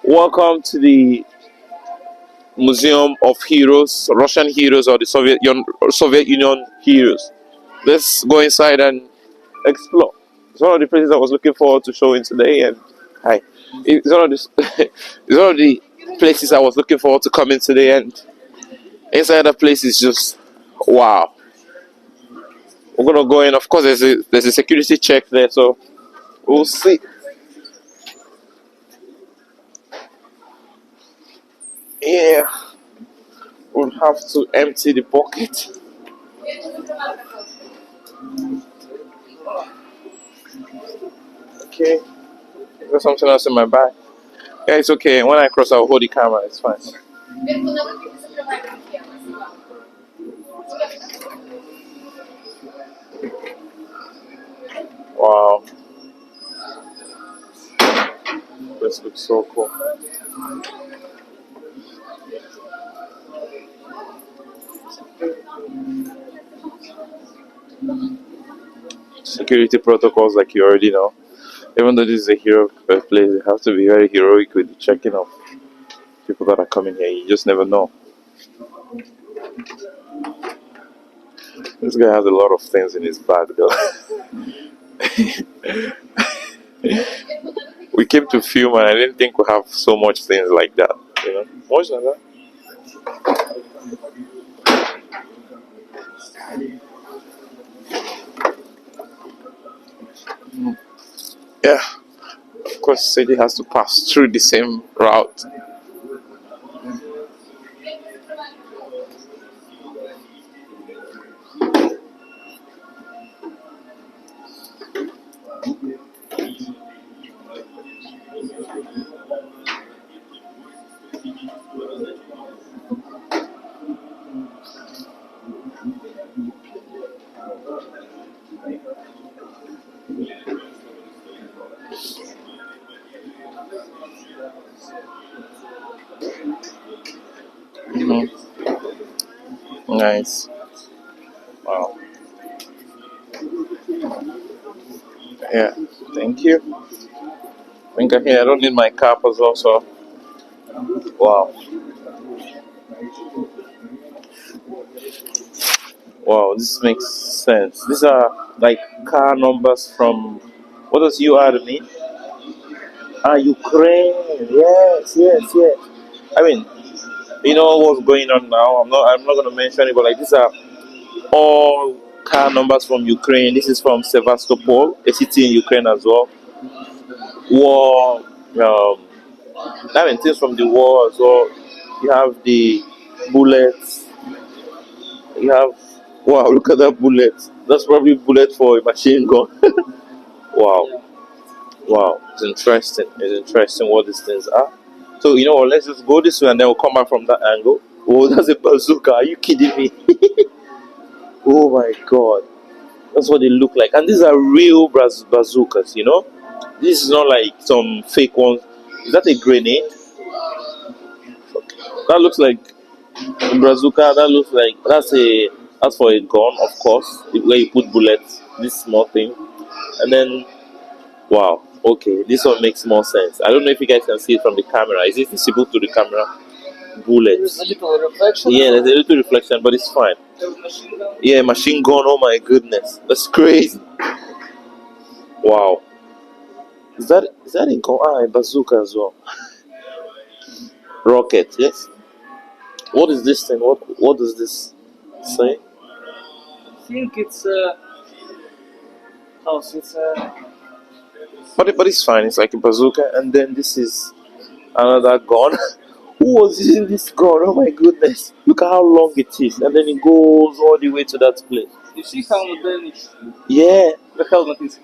Welcome to the Museum of Heroes, Russian heroes or the Soviet Union heroes. Let's go inside and explore. It's one of the places I was looking forward to showing today, and hi, it's one of the it's one of the places I was looking forward to coming today, and inside the place is just wow. We're gonna go in. Of course, there's a security check there, so we'll see. Yeah, we'll have to empty the pocket. Okay, there's something else in my bag. Yeah, it's okay. When I cross, I'll hold the camera. It's fine. Wow, this looks so cool. Security protocols, like you already know. Even though this is a hero place, you have to be very heroic with the checking of people that are coming here. You just never know. This guy has a lot of things in his bag, though. We came to film, and I didn't think we have so much things like that. You know, much like that. Yeah, of course, city has to pass through the same route. Mhm. Nice. Wow. Yeah. Thank you. Think I here. I don't need my cap as well, so wow. Wow, this makes sense. These are like car numbers from what does UR mean? Ah, Ukraine. Yes, yes, yes. I mean, you know what's going on now. I'm not gonna mention it, but like these are all car numbers from Ukraine. This is from Sevastopol, a city in Ukraine as well. War. I mean things from the war as well. You have the bullets. You have wow, look at that bullet. That's probably bullet for a machine gun. Wow. Wow, it's interesting. It's interesting what these things are. So you know what? Let's just go this way and then we'll come back from that angle. Oh, that's a bazooka. Are you kidding me? Oh my god, that's what they look like. And these are real bazookas. You know, this is not like some fake ones. Is that a grenade? That looks like a bazooka. That looks like that's for a gun, of course, where you put bullets. This small thing, and then wow. Okay, this one makes more sense. I don't know if you guys can see it from the camera. Is it visible to the camera? Bullets. There's a little reflection. Yeah, there's a little reflection, but it's fine. Yeah, machine gun. Oh my goodness, that's crazy. Wow. Is that a gun? Ah, a bazooka as well. Rocket. Yes. What is this thing? What does this say? I think it's house. It's But it's fine. It's like a bazooka, and then this is another gun. Who was using this gun? Oh my goodness! Look at how long it is, and then it goes all the way to that place. you see how Yeah, the helmet is.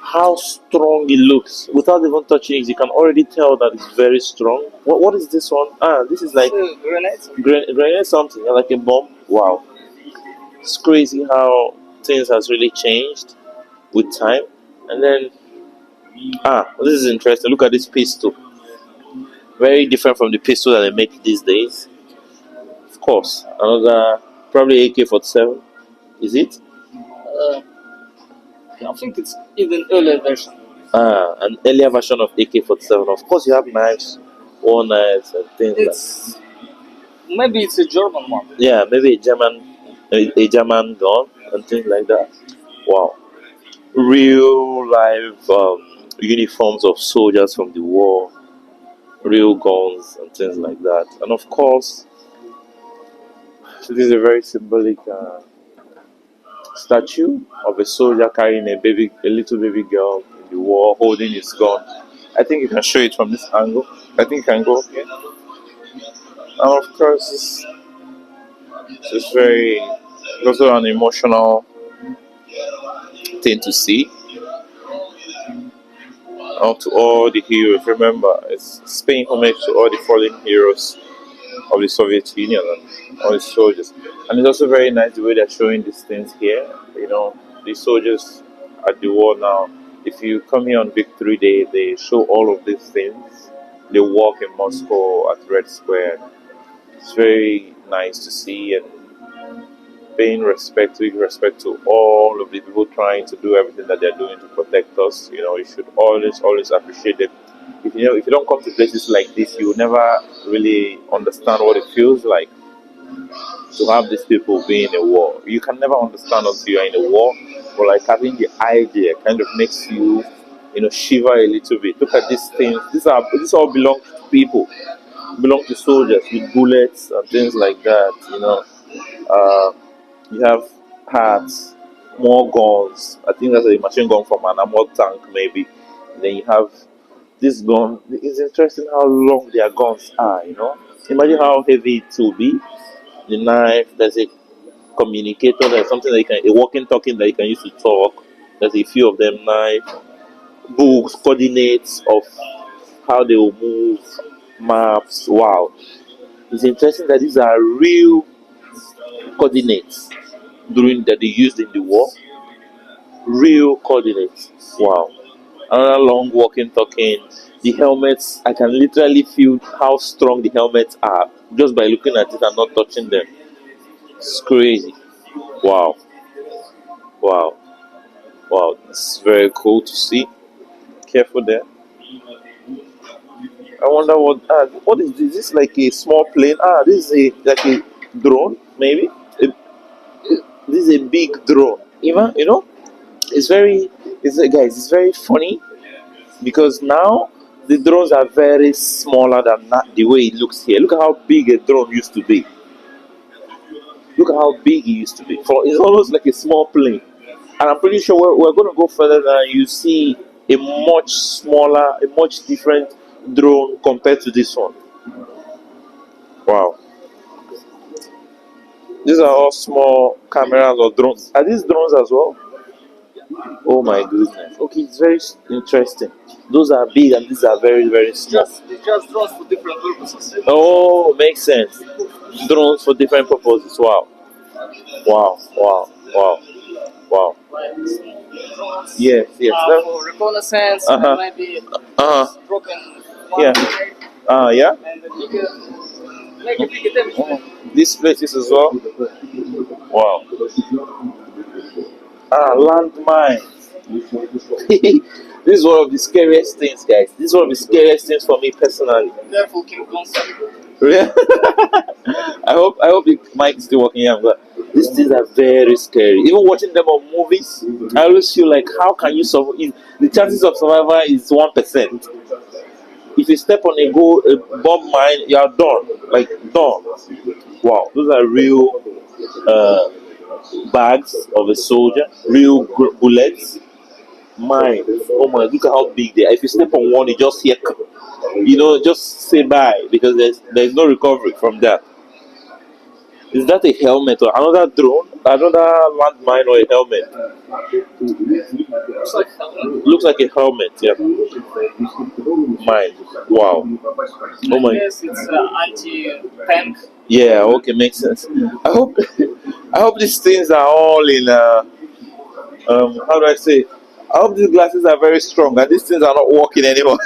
how strong it looks. Without even touching it, you can already tell that it's very strong. What is this one? Ah, this is like Grenades. grenade something, like a bomb. Wow, it's crazy how things has really changed with time. And then this is interesting. Look at this pistol. Very different from the pistol that they make these days. Of course, another probably AK-47. Is it? I think it's even earlier version. An earlier version of AK-47. Of course, you have knives, war knives, and things like. It's maybe it's a German one. Yeah, maybe a German gun and things like that. Wow, real live uniforms of soldiers from the war, real guns and things like that. And of course, this is a very symbolic statue of a soldier carrying a little baby girl in the war, holding his gun. I think you can show it from this angle. I think you can go here. And of course, it's very it's also an emotional thing to see. To all the heroes, remember, it's paying homage to all the fallen heroes of the Soviet Union and all the soldiers. And it's also very nice the way they're showing these things here. You know, the soldiers at the war now. If you come here on Victory Day, they show all of these things. They walk in Moscow at Red Square. It's very nice to see and paying respect to all of the people trying to do everything that they're doing to protect us. You know, you should always appreciate them. If you don't come to places like this, you will never really understand what it feels like to have these people be in a war. You can never understand until you're in a war, but like having the idea kind of makes you, shiver a little bit. Look at these things. These all belong to people, belong to soldiers with bullets and things like that. Uh, you have hats, more guns. I think that's a machine gun from an armored tank, maybe. Then you have this gun. It's interesting how long their guns are. Imagine how heavy it will be. The knife. There's a communicator. There's something that a walking talking that you can use to talk. There's a few of them. Knife, books, coordinates of how they will move, maps. Wow, it's interesting that these are real coordinates during that they used in the war. Real coordinates. Wow. Another long walking talking. The helmets, I can literally feel how strong the helmets are just by looking at it and not touching them. It's crazy. Wow. Wow. Wow. It's very cool to see. Careful there. I wonder what is this? Is this like a small plane? This is like a drone, maybe. This is a big drone. Even it's very guys, it's very funny because now the drones are very smaller than the way it looks here. Look at how big a drone used to be. Look at how big it used to be. It's almost like a small plane. And I'm pretty sure we're going to go further than you see a much smaller, a much different drone compared to this one. Wow. These are all small cameras or drones. Are these drones as well? Oh my goodness. Okay, it's very interesting. Those are big and these are very, very small. Just drones for different purposes. Oh, makes sense. Drones for different purposes. Wow. Wow. Wow. Wow. Wow. Yes, yes. For reconnaissance, Uh-huh. maybe Uh-huh. dropping Yeah. Yeah. and make a big damage. These places as well. Wow. Landmines. This is one of the scariest things, guys. This is one of the scariest things for me personally. Careful, King Kong. Yeah. I hope the mic is still working here, but these things are very scary. Even watching them on movies, I always feel like how can you survive? The chances of survival is 1%. If you step on a bomb mine, you are done. Like done. Wow, those are real uh, bags of a soldier, real bullets, mines. Oh my! Look at how big they are. If you step on one, you just hear, just say bye because there's no recovery from that. Is that a helmet or another drone? Another landmine or a helmet? Looks like Looks like a helmet, yeah. Mine. Wow. Oh my. yes, it's anti-tank. Yeah, okay, makes sense. I hope I hope these things are all in how do I say? I hope these glasses are very strong and these things are not working anymore.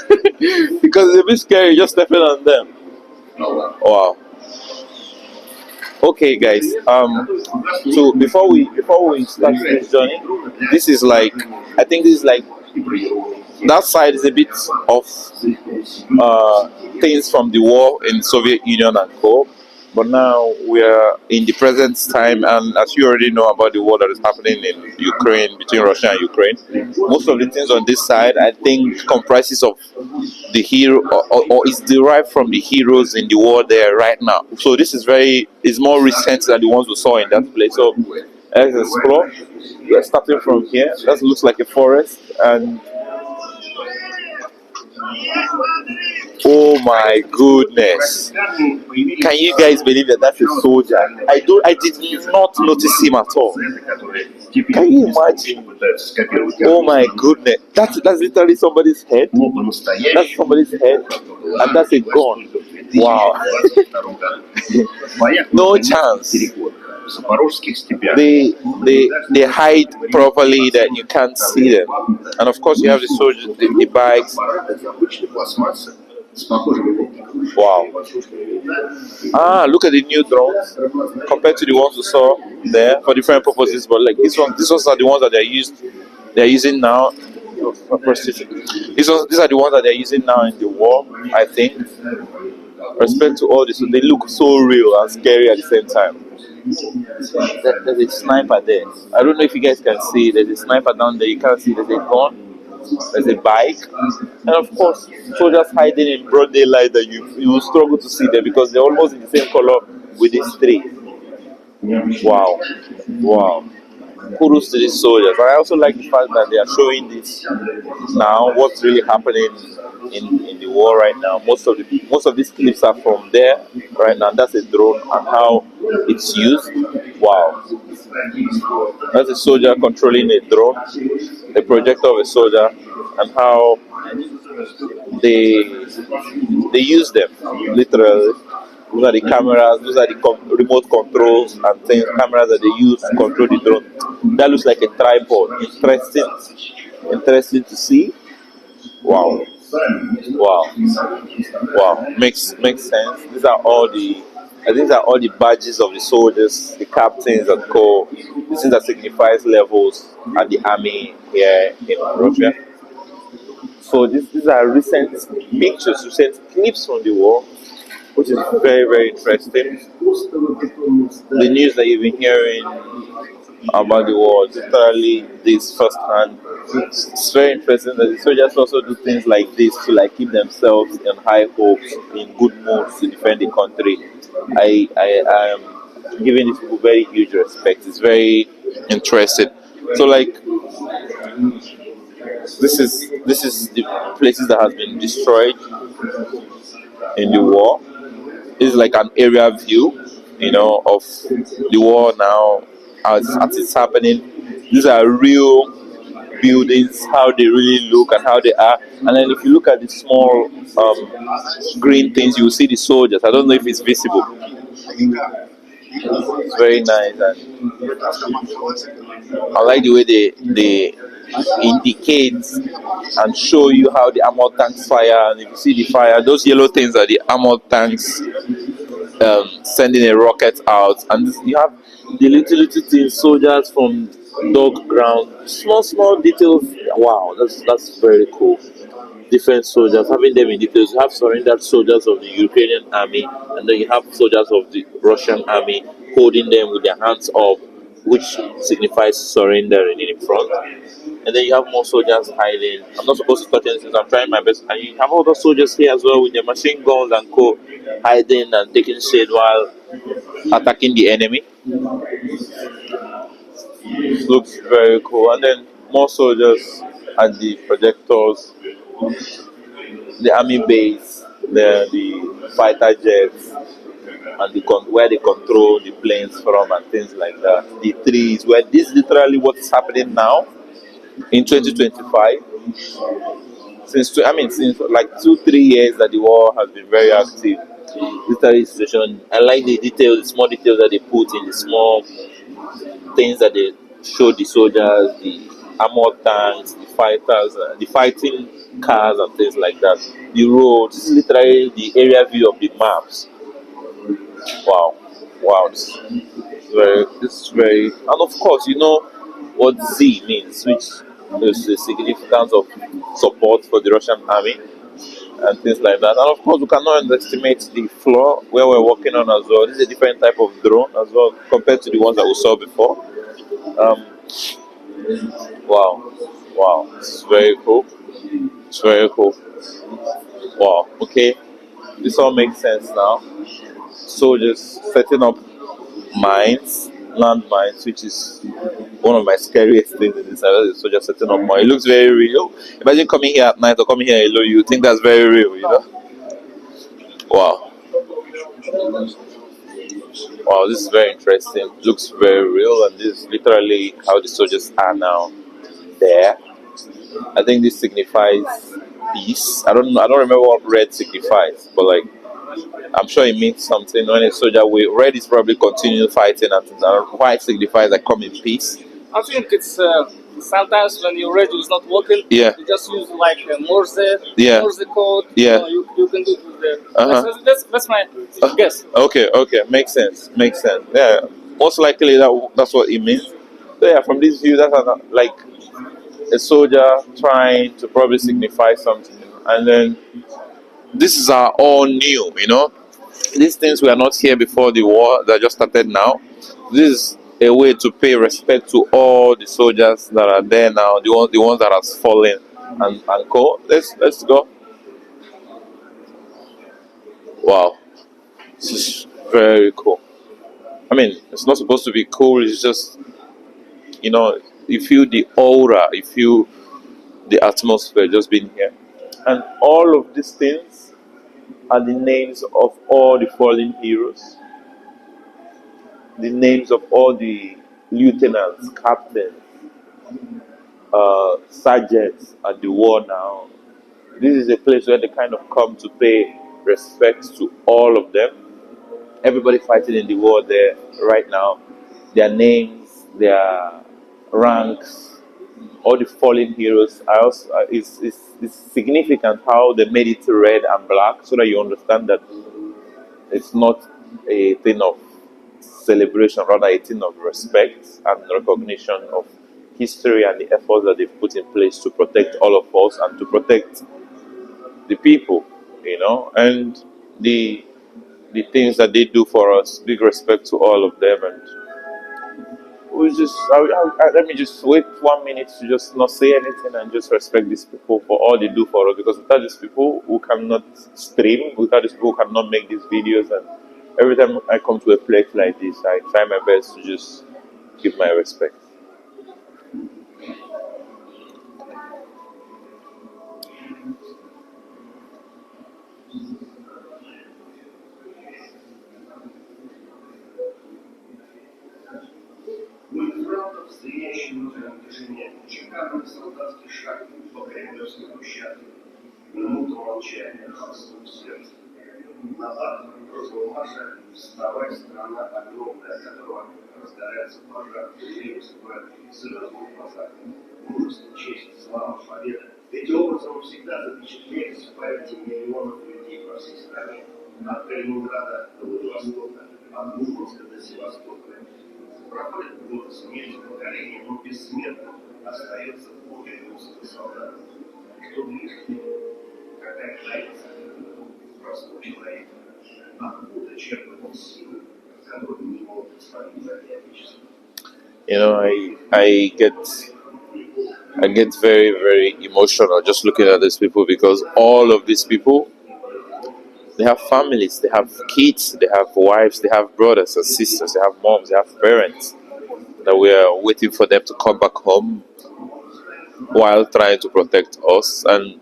Because it's a bit scary just stepping on them. Wow. Okay, guys. So before we start this journey, this is like I think this is like that side is a bit of things from the war in Soviet Union and co. But now we are in the present time, and as you already know about the war that is happening in Ukraine, between Russia and Ukraine, most of the things on this side, I think, comprises of the hero, or is derived from the heroes in the war there right now. So this is more recent than the ones we saw in that place. So let's explore. We're starting from here. That looks like a forest, and oh my goodness! Can you guys believe that that's a soldier? I did not notice him at all. Can you imagine? Oh my goodness! That's literally somebody's head. That's somebody's head, and that's a gun. Wow! No chance. They hide properly that you can't see them, and of course you have the soldiers, the bikes. Wow. Ah, look at the new drones compared to the ones we saw there for different purposes. But like these ones are the ones that they're using now. These are the ones that they're using now in the war, I think. Respect to all this, they look so real and scary at the same time. There's a sniper there. I don't know if you guys can see. There's a sniper down there. You can't see. There's a gun. There's a bike, and of course, soldiers hiding in broad daylight that you will struggle to see them because they're almost in the same color with these three. Wow, wow! Kudos to these soldiers. I also like the fact that they are showing this now. What's really happening in the war right now? Most of these clips are from there right now. That's a drone and how it's used. Wow, that's a soldier controlling a drone, a projector of a soldier, and how they use them literally. Those are the cameras, those are the remote controls and things, cameras that they use to control the drone. That looks like a tripod. Interesting to see. Wow. Wow. Wow. Makes sense. These are all the badges of the soldiers, the captains and co. This thing that signifies levels at the army here in Russia. So these are recent pictures, recent clips from the war, which is very, very interesting. The news that you've been hearing about the war, literally this firsthand. It's very interesting that the soldiers also do things like this to like keep themselves in high hopes, in good moods to defend the country. I am giving these people very huge respect. It's very interesting. So like this is the places that has been destroyed in the war. It's like an area view, of the war now as it's happening. These are real buildings, how they really look and how they are. And then if you look at the small green things, you will see the soldiers. I don't know if it's visible. It's very nice, and I like the way they indicate and show you how the armored tanks fire. And if you see the fire, those yellow things are the armored tanks sending a rocket out, and you have the little things, soldiers from dog ground, small details. Wow, that's very cool. Different soldiers, having them in details. You have surrendered soldiers of the Ukrainian army, and then you have soldiers of the Russian army holding them with their hands up, which signifies surrendering in front. And then you have more soldiers hiding. I'm not supposed to touch anything, so I'm trying my best. And you have other soldiers here as well with their machine guns and co, hiding and taking shade while attacking the enemy. It looks very cool. And then more soldiers at the projectors, the army base, the fighter jets, and where they control the planes from and things like that. The trees, where this is literally what is happening now in 2025. Since like 2-3 years that the war has been very active. Literally situation. I like the details, the small details that they put in the small things that they show the soldiers, the armored tanks, the fighters, the fighting cars and things like that. The roads, this is literally the area view of the maps. Wow, wow, this is very, and of course, you know what Z means, which There's the significance of support for the Russian army and things like that. And of course, we cannot underestimate the floor where we're working on as well. This is a different type of drone as well compared to the ones that we saw before. Um, wow, wow, it's very cool. It's very cool. Wow. Okay, this all makes sense now. Soldiers setting up mines, land mines, which is one of my scariest things in this. So just setting up mine. It looks very real. Imagine coming here at night or coming here alone. You think that's very real, you know? Wow. Wow, this is very interesting. Looks very real, and this is literally how the soldiers are now there. I think this signifies peace. I don't remember what red signifies, but like I'm sure it means something. When a soldier will red is probably continue fighting, and white signifies like come in peace. I think it's sometimes when your radio is not working, Yeah. you just use like Morse, Yeah. Morse code. Yeah. You can do it with the. Uh-huh. That's my guess. Okay, okay, makes sense, makes sense. Yeah, most likely that's what it means. So yeah, from this view, that's like a soldier trying to probably signify something, and then this is our all new, you know. These things were not here before the war that just started now. This is a way to pay respect to all the soldiers that are there now, the ones that have fallen and co. Let's go. Wow, this is very cool. I mean, it's not supposed to be cool. It's just, you know, you feel the aura, you feel the atmosphere just being here. And all of these things are the names of all the fallen heroes, the names of all the lieutenants, captains, sergeants at the war now. This is a place where they kind of come to pay respect to all of them. Everybody fighting in the war there right now, their names, their ranks, all the fallen heroes. I also it's significant how they made it red and black so that you understand that it's not a thing of celebration, rather a thing of respect and recognition of history and the efforts that they've put in place to protect all of us and to protect the people, you know, and the things that they do for us. Big respect to all of them, and we just let me just wait 1 minute to just not say anything and just respect these people for all they do for us, because without these people we cannot stream, without these people we cannot make these videos. And every time I come to a place like this, I try my best to just give my respect. Мигрантов, стоящих внутреннем движении, шикарный солдатский шаг по кремлевской брусчатке. Минута молчания, стук сердца. На атом русского марша вставай, страна огромная, от которого разгорается пожар, время скоро сыроту глаза. Мужество, честь, слава, победа. Эти образы всегда запечатлелись в памяти миллионов людей по всей стране. От Калининграда до Владивостока, от Мурманска до Севастополя. Проходит годы смерти поколения, но бессмертным остается более русского солдата. Кто близкий, какая тайна простого человека, откуда черпает он силы, которую не мог свалить за отечество. You know, I get very, very emotional just looking at these people, because all of these people, they have families, they have kids, they have wives, they have brothers and sisters, they have moms, they have parents that we are waiting for them to come back home while trying to protect us. And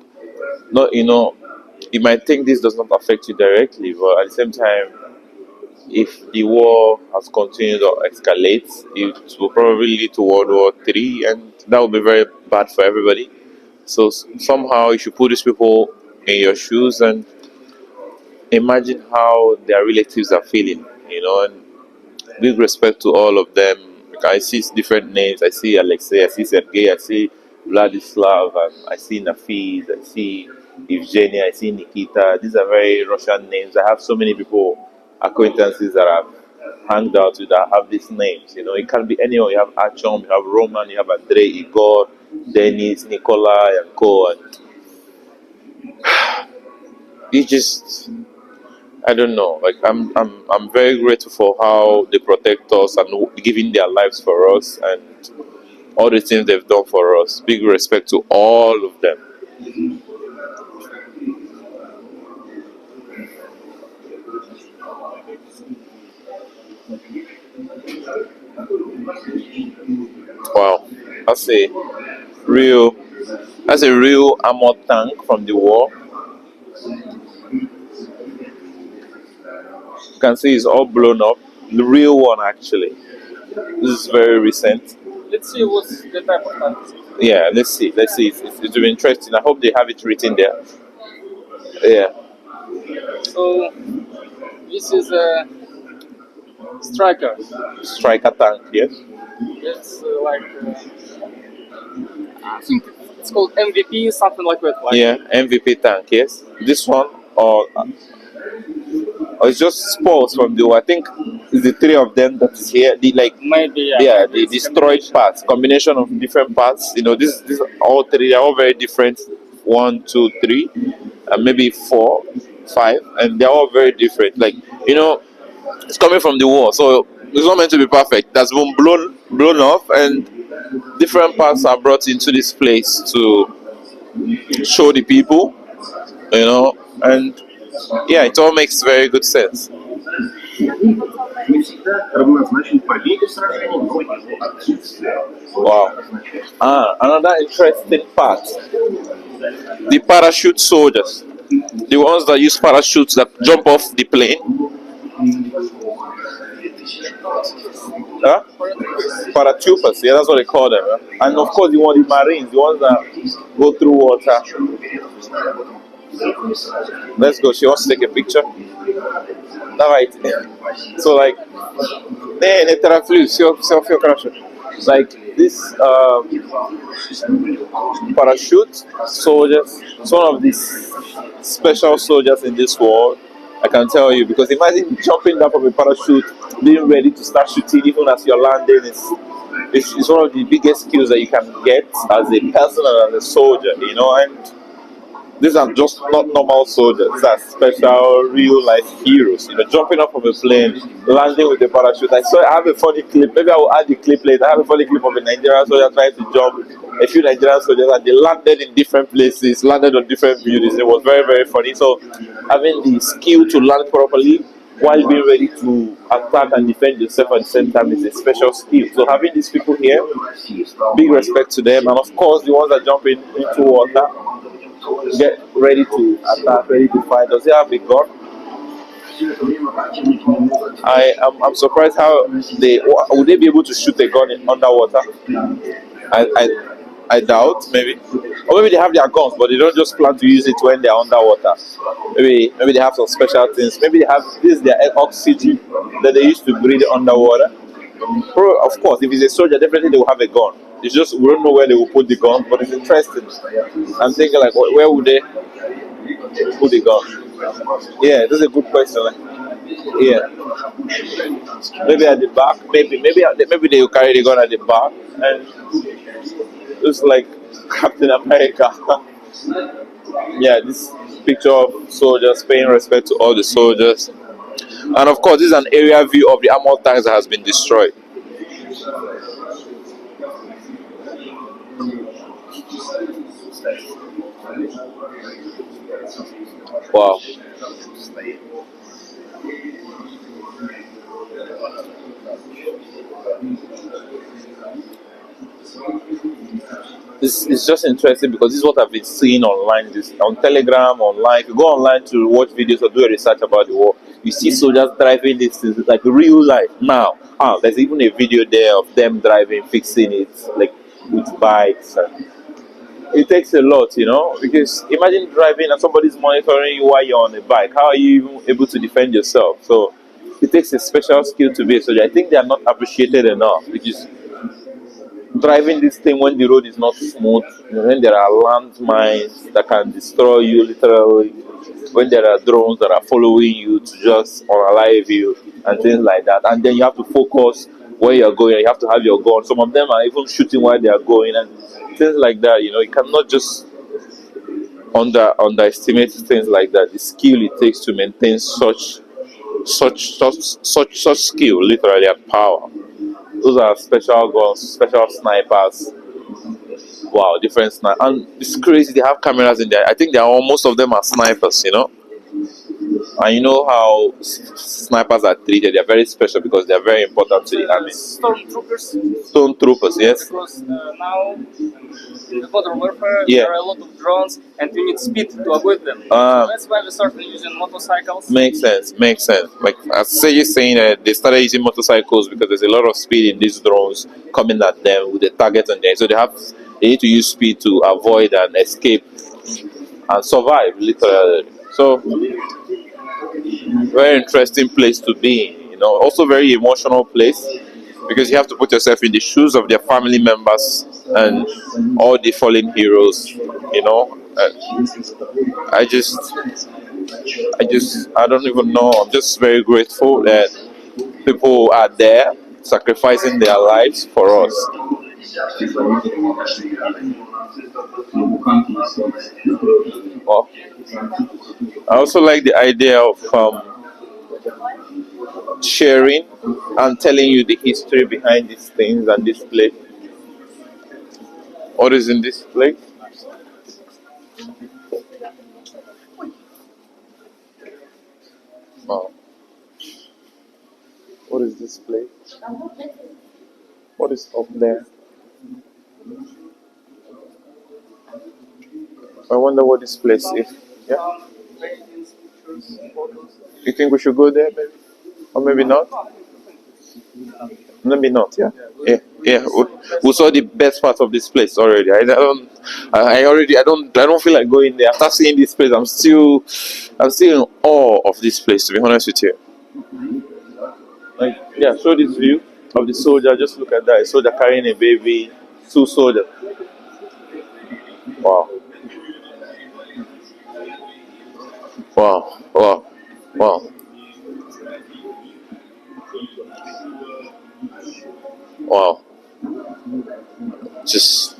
not, you know, you might think this does not affect you directly, but at the same time, if the war has continued or escalates, it will probably lead to World War III, and that will be very bad for everybody. So somehow you should put these people in your shoes and imagine how their relatives are feeling, you know, and big respect to all of them. Like, I see different names. I see Alexei, I see Sergei, I see Vladislav, and I see Nafiz, I see Evgenia, I see Nikita. These are very Russian names. I have so many people, acquaintances that I've hanged out with that have these names. You know, it can be anyone. You have Archon, you have Roman, you have Andrei, Igor, Dennis, Nikolai, and Co. And it just, I don't know. Like I'm very grateful for how they protect us and giving their lives for us and all the things they've done for us. Big respect to all of them. Wow, that's a real, that's a real armored tank from the war. You can see it's all blown up. The real one, actually. This is very recent. Let's see what's the type of tank. Yeah, let's see. Let's see. It's really interesting. I hope they have it written there. Yeah, So this is a striker. striker tank. Yes. It's like I think it's called MVP, something like that. Like Yeah, MVP tank. Yes. This one, or it's just sports from the war. I think it's the three of them that is here. The like maybe yeah, maybe the it's destroyed combination. parts, combination of different parts. You know, this all three are all very different. One, two, three, and maybe four, five, and they're all very different. Like you know, it's coming from the war, so it's not meant to be perfect. That's been blown off, and different parts are brought into this place to show the people. You know, and yeah, it all makes very good sense. Не всегда равнозначен победе в сражении, но его отсутствие. Wow. Another interesting part: the parachute soldiers, the ones that use parachutes that jump off the plane. Huh? Paratroopers, yeah, that's what they call them. Huh? And of course, the Marines, the ones that go through water. Let's go. She wants to take a picture. All right. So like, like this parachute soldiers, it's one of these special soldiers in this world. I can tell you because imagine jumping down from a parachute, being ready to start shooting even as you're landing. It's one of the biggest skills that you can get as a person and as a soldier, you know. And these are just not normal soldiers. These are special, real life heroes. You know, jumping up from a plane, landing with a parachute. I have a funny clip. Maybe I will add the clip later. I have a funny clip of a Nigerian soldier trying to jump. A few Nigerian soldiers, and they landed in different places, landed on different buildings. It was very, very funny. So, having the skill to land properly while being ready to attack and defend yourself at the same time is a special skill. So, having these people here, big respect to them, and of course, the ones that jump into water, get ready to attack, ready to fight. Does he have a gun? I'm surprised how would they be able to shoot a gun underwater? I doubt, maybe. Or maybe they have their guns, but they don't just plan to use it when they're underwater. Maybe they have some special things. Maybe they have this their oxygen that they used to breathe underwater. Of course, if it's a soldier, definitely they will have a gun. It's just we don't know where they will put the gun, but it's interesting. I'm thinking like, where would they put the gun? Yeah, that's a good question. Like, yeah, maybe at the back. Maybe they will carry the gun at the back, and it's like Captain America. Yeah, this picture of soldiers paying respect to all the soldiers, and of course, this is an area view of the armored tanks that has been destroyed. Wow. It's just interesting because this is what I've been seeing online, this on Telegram, online. If you go online to watch videos or do a research about the war, you see soldiers driving this is like real life. Now, there's even a video there of them driving, fixing it, like with bikes. And it takes a lot, you know, because imagine driving and somebody's monitoring you while you're on a bike. How are you even able to defend yourself? So it takes a special skill to be a soldier. I think they are not appreciated enough because driving this thing when the road is not smooth, when there are landmines that can destroy you literally, when there are drones that are following you to just unalive you and things like that, and then you have to focus where you're going. You have to have your gun. Some of them are even shooting while they are going and things like that. You know, you cannot just underestimate things like that. The skill it takes to maintain such skill, literally, and power. Those are special guns, special snipers. Wow, different sniper. And it's crazy. They have cameras in there. I think they are most of them are snipers. You know, and you know how snipers are treated. They are very special because they are very important to the army. Stormtroopers. Stormtroopers, yes. Because now in the modern warfare Yeah. there are a lot of drones and you need speed to avoid them. Ah. That's why we started using motorcycles. Makes sense. Makes sense. Like as Sage is saying, they started using motorcycles because there's a lot of speed in these drones coming at them with the target on there. So they need to use speed to avoid and escape and survive, literally. So very interesting place to be in. You know, also very emotional place because you have to put yourself in the shoes of their family members and all the fallen heroes. You know, I don't even know. I'm just very grateful that people are there sacrificing their lives for us. Well, I also like the idea of sharing and telling you the history behind these things and this place. What is in this place? Oh. What is this place? What is up there? I wonder what this place is. Yeah? You think we should go there, maybe? Or maybe not? Maybe not, yeah. Yeah. We saw the best part of this place already. I don't feel like going there. After seeing this place, I'm still in awe of this place, to be honest with you. Like, yeah, show this view of the soldier. Just look at that. A soldier carrying a baby, two soldiers. Wow. Wow. Wow. Wow. Wow. Just,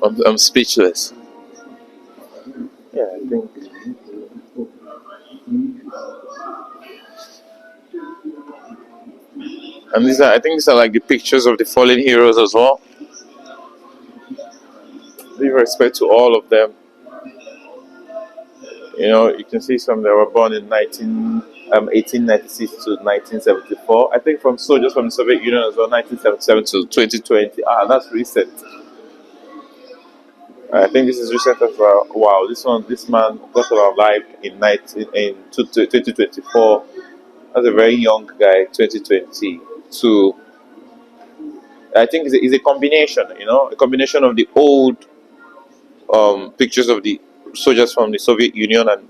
I'm speechless. Yeah, I think. And I think these are like the pictures of the fallen heroes as well. Give respect to all of them. You know, you can see some that were born in 1896 to 1974. I think from soldiers from the Soviet Union as well, 1977 to 2020. Ah, that's recent. I think this is recent as well. Wow, this man got alive in 2024. That's a very young guy, 2020. To I think it's a combination, you know, a combination of the old pictures of the soldiers from the Soviet Union and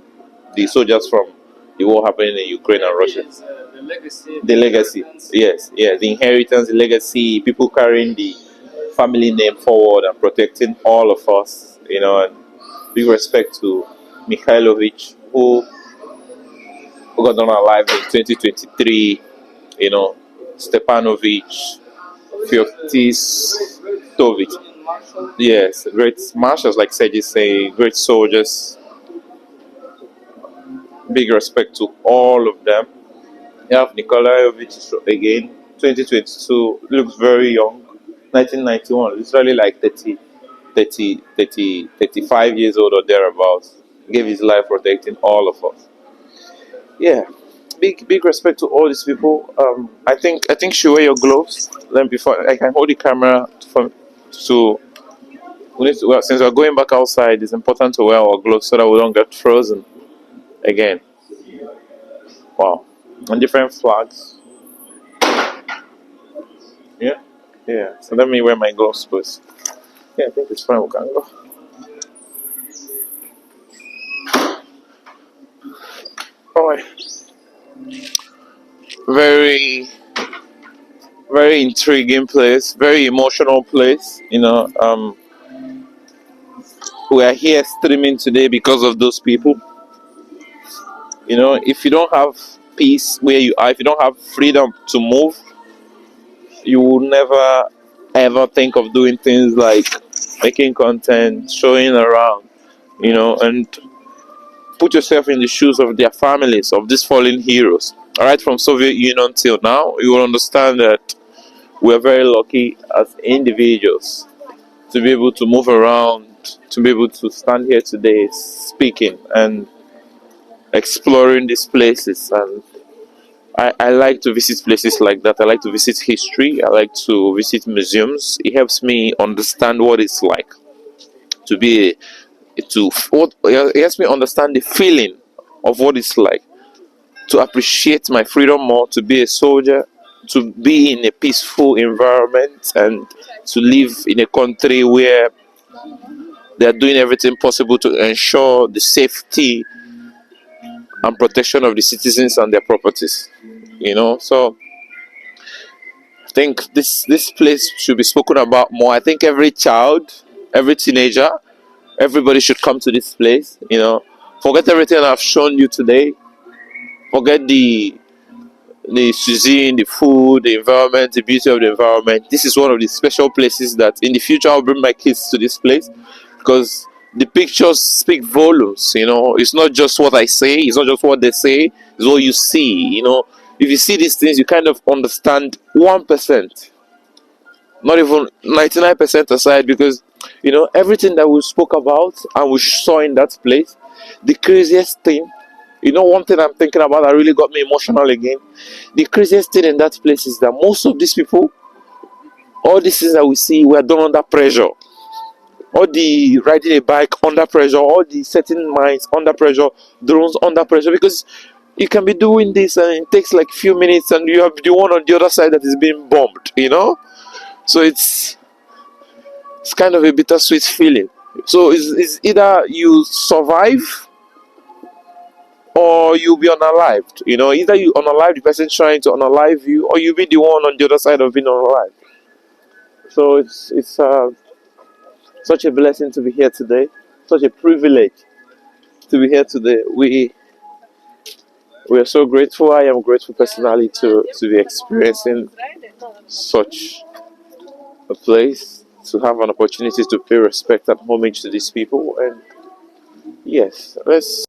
the soldiers from the war happening in Ukraine and Russia. The legacy. The legacy, yes, the inheritance, the legacy, people carrying the family name forward and protecting all of us, you know, and big respect to Mikhailovich, who got unalived in 2023, you know, Stepanovich, Feoktistovich. Yes, great marshals, like Sergey saying, great soldiers. Big respect to all of them. You have Nikolaevich again, 2022, looks very young. 1991, literally like 35 years old or thereabouts. Gave his life protecting all of us. Yeah, big respect to all these people. I think should wear your gloves. Then before I can hold the camera to well, since we're going back outside, it's important to wear our gloves so that we don't get frozen again. Wow. And different flags. Yeah? Yeah. So let me wear my gloves first. Yeah, I think it's fine. We can go. Alright. Very, very intriguing place. Very emotional place. You know, we are here streaming today because of those people. You know, if you don't have peace where you are, if you don't have freedom to move, you will never ever think of doing things like making content, showing around, and put yourself in the shoes of their families, of these fallen heroes. All right, from Soviet Union till now, you will understand that we're very lucky as individuals to be able to move around, to be able to stand here today speaking and exploring these places. And I like to visit places like that. I like to visit history. I like to visit museums. It helps me understand what it's like to be to what it helps me understand the feeling of what it's like to appreciate my freedom more, to be a soldier, to be in a peaceful environment, and to live in a country where they are doing everything possible to ensure the safety and protection of the citizens and their properties. So I think this place should be spoken about more. I think every child, every teenager, everybody should come to this place. Forget everything I've shown you today. Forget the cuisine, the food, the environment, the beauty of the environment. This is one of the special places that in the future I'll bring my kids to this place because the pictures speak volumes. It's not just what I say, it's not just what they say, it's what you see. If you see these things, you kind of understand 1%, not even 99% aside, because everything that we spoke about and we saw in that place, the craziest thing, one thing I'm thinking about that really got me emotional again. The craziest thing in that place is that most of these people, all these things that we see, were done under pressure. All the riding a bike under pressure, all the setting mines under pressure, drones under pressure, because you can be doing this and it takes like few minutes and you have the one on the other side that is being bombed. So it's kind of a bittersweet feeling. So it's either you survive or you'll be unalived. Either you unalive the person trying to unalive you, or you be the one on the other side of being unalive. So it's such a blessing to be here today, such a privilege to be here today. We are so grateful. I am grateful personally to be experiencing such a place, to have an opportunity to pay respect and homage to these people. And yes, let's